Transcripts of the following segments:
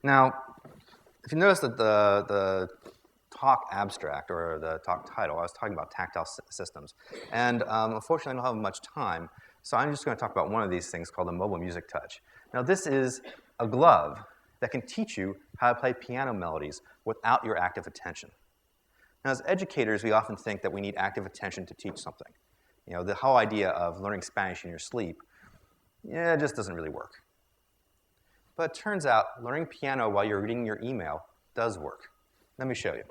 Now, if you notice that the talk abstract, or the talk title, I was talking about tactile systems. And unfortunately, I don't have much time, so I'm just going to talk about one of these things called the mobile music touch. Now, this is a glove that can teach you how to play piano melodies without your active attention. Now, as educators, we often think that we need active attention to teach something. You know, the whole idea of learning Spanish in your sleep, yeah, it just doesn't really work. But it turns out learning piano while you're reading your email does work. Let me show you.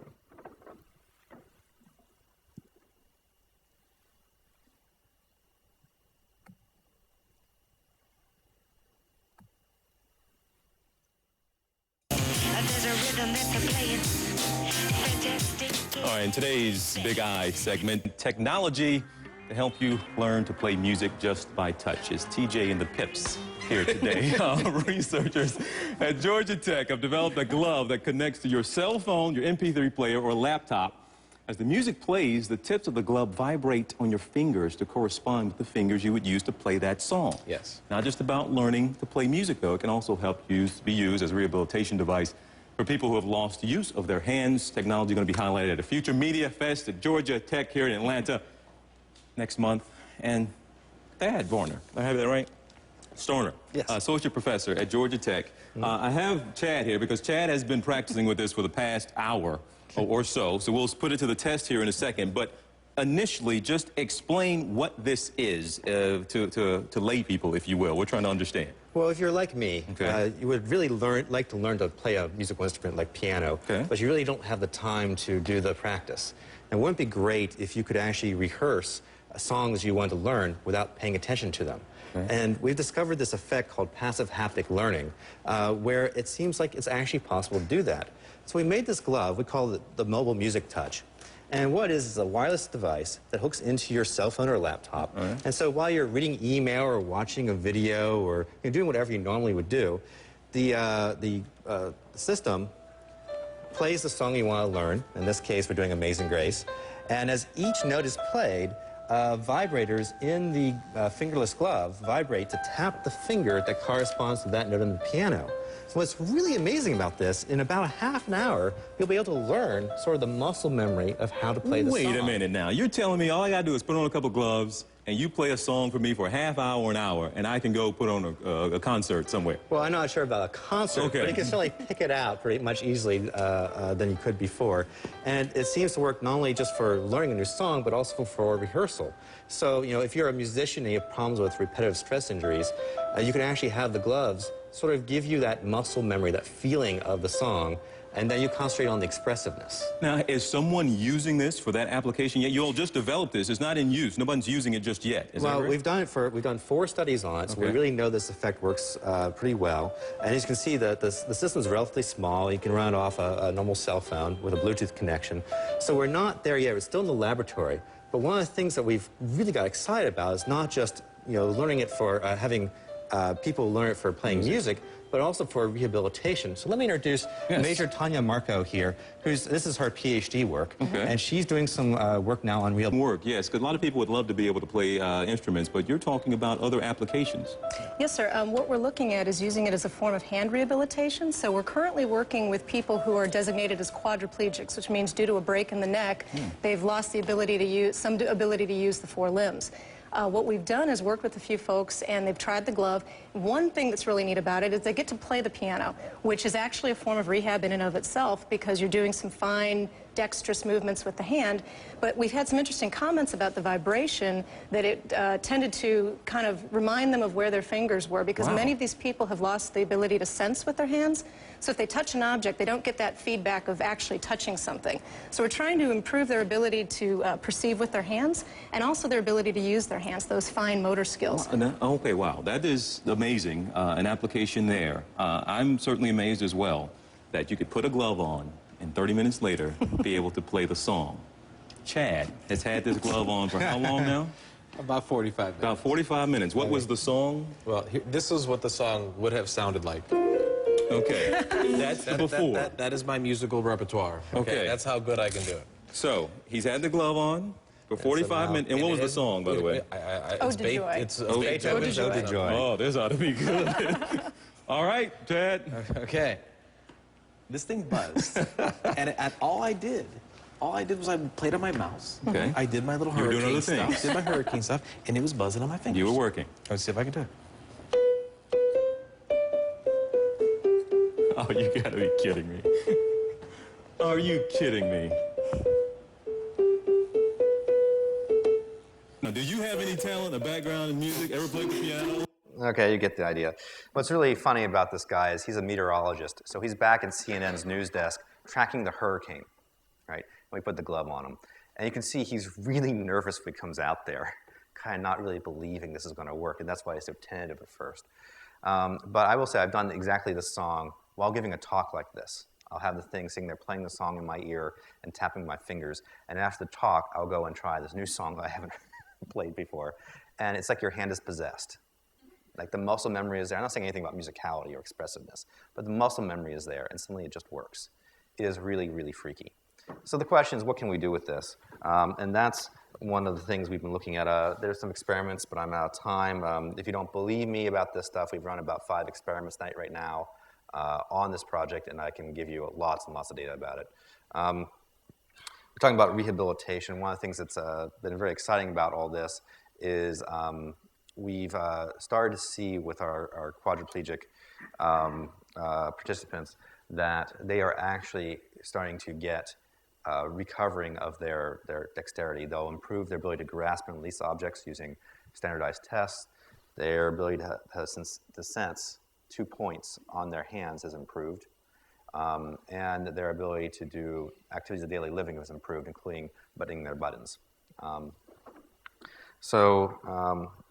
All right, in today's Big I segment, technology to help you learn to play music just by touch. It's TJ and the Pips here today. Researchers at Georgia Tech have developed a glove that connects to your cell phone, your MP3 player, or laptop. As the music plays, the tips of the glove vibrate on your fingers to correspond with the fingers you would use to play that song. Yes. Not just about learning to play music, though. It can also help be used as a rehabilitation device for people who have lost use of their hands. Technology is going to be highlighted at a future Media Fest at Georgia Tech here in Atlanta next month. And Thad Varner, I have that right? Starner, yes. Associate Professor at Georgia Tech. I have Chad here because Chad has been practicing with this for the past hour or so. So we'll put it to the test here in a second. But initially, just explain what this is to lay people, if you will. We're trying to understand. Well, if you're like me, okay. You would really like to learn to play a musical instrument like piano, okay. but you really don't have the time to do the practice. And wouldn't it be great if you could actually rehearse songs you want to learn without paying attention to them? Okay. And we've discovered this effect called passive haptic learning, where it seems like it's actually possible to do that. So we made this glove, we call it the Mobile Music Touch. And what it is a wireless device that hooks into your cell phone or laptop. Right. And so while you're reading email or watching a video or you're doing whatever you normally would do, the system plays the song you want to learn. In this case, we're doing Amazing Grace. And as each note is played, vibrators in the fingerless glove vibrate to tap the finger that corresponds to that note on the piano. So what's really amazing about this, in about a half an hour, you'll be able to learn sort of the muscle memory of how to play the song. Wait a minute now. You're telling me all I got to do is put on a couple gloves and you play a song for me for a half hour or an hour, and I can go put on a concert somewhere. Well, I'm not sure about a concert, okay. but you can certainly pick it out pretty much easily than you could before. And it seems to work not only just for learning a new song, but also for rehearsal. So, you know, if you're a musician and you have problems with repetitive stress injuries, you can actually have the gloves sort of give you that muscle memory, that feeling of the song, and then you concentrate on the expressiveness. Now, is someone using this for that application yet? You all just developed this. It's not in use. Nobody's using it just yet. Is that right? We've done 4 studies on it, so we really know this effect works pretty well. And as you can see, the system is relatively small. You can run it off a normal cell phone with a Bluetooth connection. So we're not there yet. We're still in the laboratory. But one of the things that we've really got excited about is not just, you know, learning it for having people learn it for playing music, but also for rehabilitation. So let me introduce Major Tanya Marco here, this is her PhD work, and she's doing some work now on rehabilitation. Work, yes, because a lot of people would love to be able to play instruments, but you're talking about other applications. Yes, sir. What we're looking at is using it as a form of hand rehabilitation. So we're currently working with people who are designated as quadriplegics, which means due to a break in the neck, they've lost the ability to use, some ability to use the 4 limbs. What we've done is worked with a few folks, and they've tried the glove. One thing that's really neat about it is they get to play the piano, which is actually a form of rehab in and of itself because you're doing some fine, dexterous movements with the hand. But we've had some interesting comments about the vibration, that it tended to kind of remind them of where their fingers were, because many of these people have lost the ability to sense with their hands. So if they touch an object, they don't get that feedback of actually touching something. So we're trying to improve their ability to perceive with their hands, and also their ability to use their hands, those fine motor skills. Okay, wow, that is amazing, an application there. I'm certainly amazed as well that you could put a glove on and 30 minutes later be able to play the song. Chad has had this glove on for how long now? About 45 minutes. About 45 minutes. What was the song? Well, this is what the song would have sounded like. Okay, that's before. That is my musical repertoire. Okay. That's how good I can do it. So, he's had the glove on for 45 minutes. And what was the song, by the way? Ode to Joy. It's Beethoven's Ode to Joy. Oh, this ought to be good. All right, Chad. Okay. This thing buzzed. And all I did was I played on my mouse. Okay. I did my little You were doing hurricane other stuff. things. Did my hurricane stuff, and it was buzzing on my fingers. You were working. Let's see if I can do it. Oh, you gotta be kidding me. Are you kidding me? Now, do you have any talent, a background in music? Ever played the piano? Okay, you get the idea. What's really funny about this guy is he's a meteorologist. So he's back at CNN's news desk tracking the hurricane, right? And we put the glove on him. And you can see he's really nervous when he comes out there, kind of not really believing this is going to work, and that's why he's so tentative at first. But I will say I've done exactly this song while giving a talk like this. I'll have the thing sitting there playing the song in my ear and tapping my fingers. And after the talk, I'll go and try this new song that I haven't played before. And it's like your hand is possessed. Like the muscle memory is there. I'm not saying anything about musicality or expressiveness, but the muscle memory is there, and suddenly it just works. It is really, really freaky. So the question is, what can we do with this? And that's one of the things we've been looking at. There's some experiments, but I'm out of time. If you don't believe me about this stuff, we've run about 5 experiments right now on this project, and I can give you lots and lots of data about it. We're talking about rehabilitation. One of the things that's been very exciting about all this is we've started to see with our quadriplegic participants that they are actually starting to get recovering of their dexterity. They'll improve their ability to grasp and release objects using standardized tests. Their ability to sense 2 points on their hands has improved. And their ability to do activities of daily living has improved, including buttoning their buttons.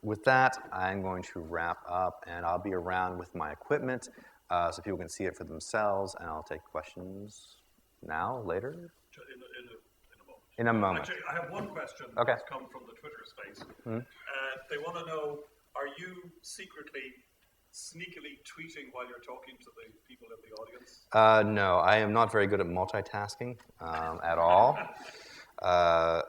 With that, I'm going to wrap up, and I'll be around with my equipment so people can see it for themselves, and I'll take questions now, later? In a moment. Actually, I have one question Okay. that's come from the Twitter space. They want to know, are you secretly, sneakily tweeting while you're talking to the people in the audience? No, I am not very good at multitasking at all.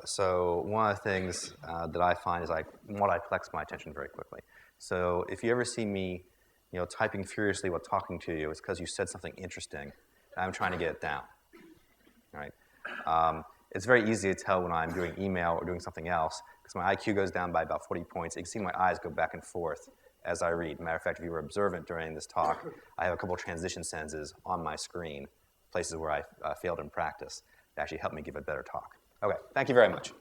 So one of the things that I find is I multiplex my attention very quickly. So if you ever see me, typing furiously while talking to you, it's because you said something interesting, and I'm trying to get it down. All right. It's very easy to tell when I'm doing email or doing something else, because my IQ goes down by about 40 points. You can see my eyes go back and forth as I read. Matter of fact, if you were observant during this talk, I have a couple of transition sentences on my screen, places where I failed in practice, that actually helped me give a better talk. Okay, thank you very much.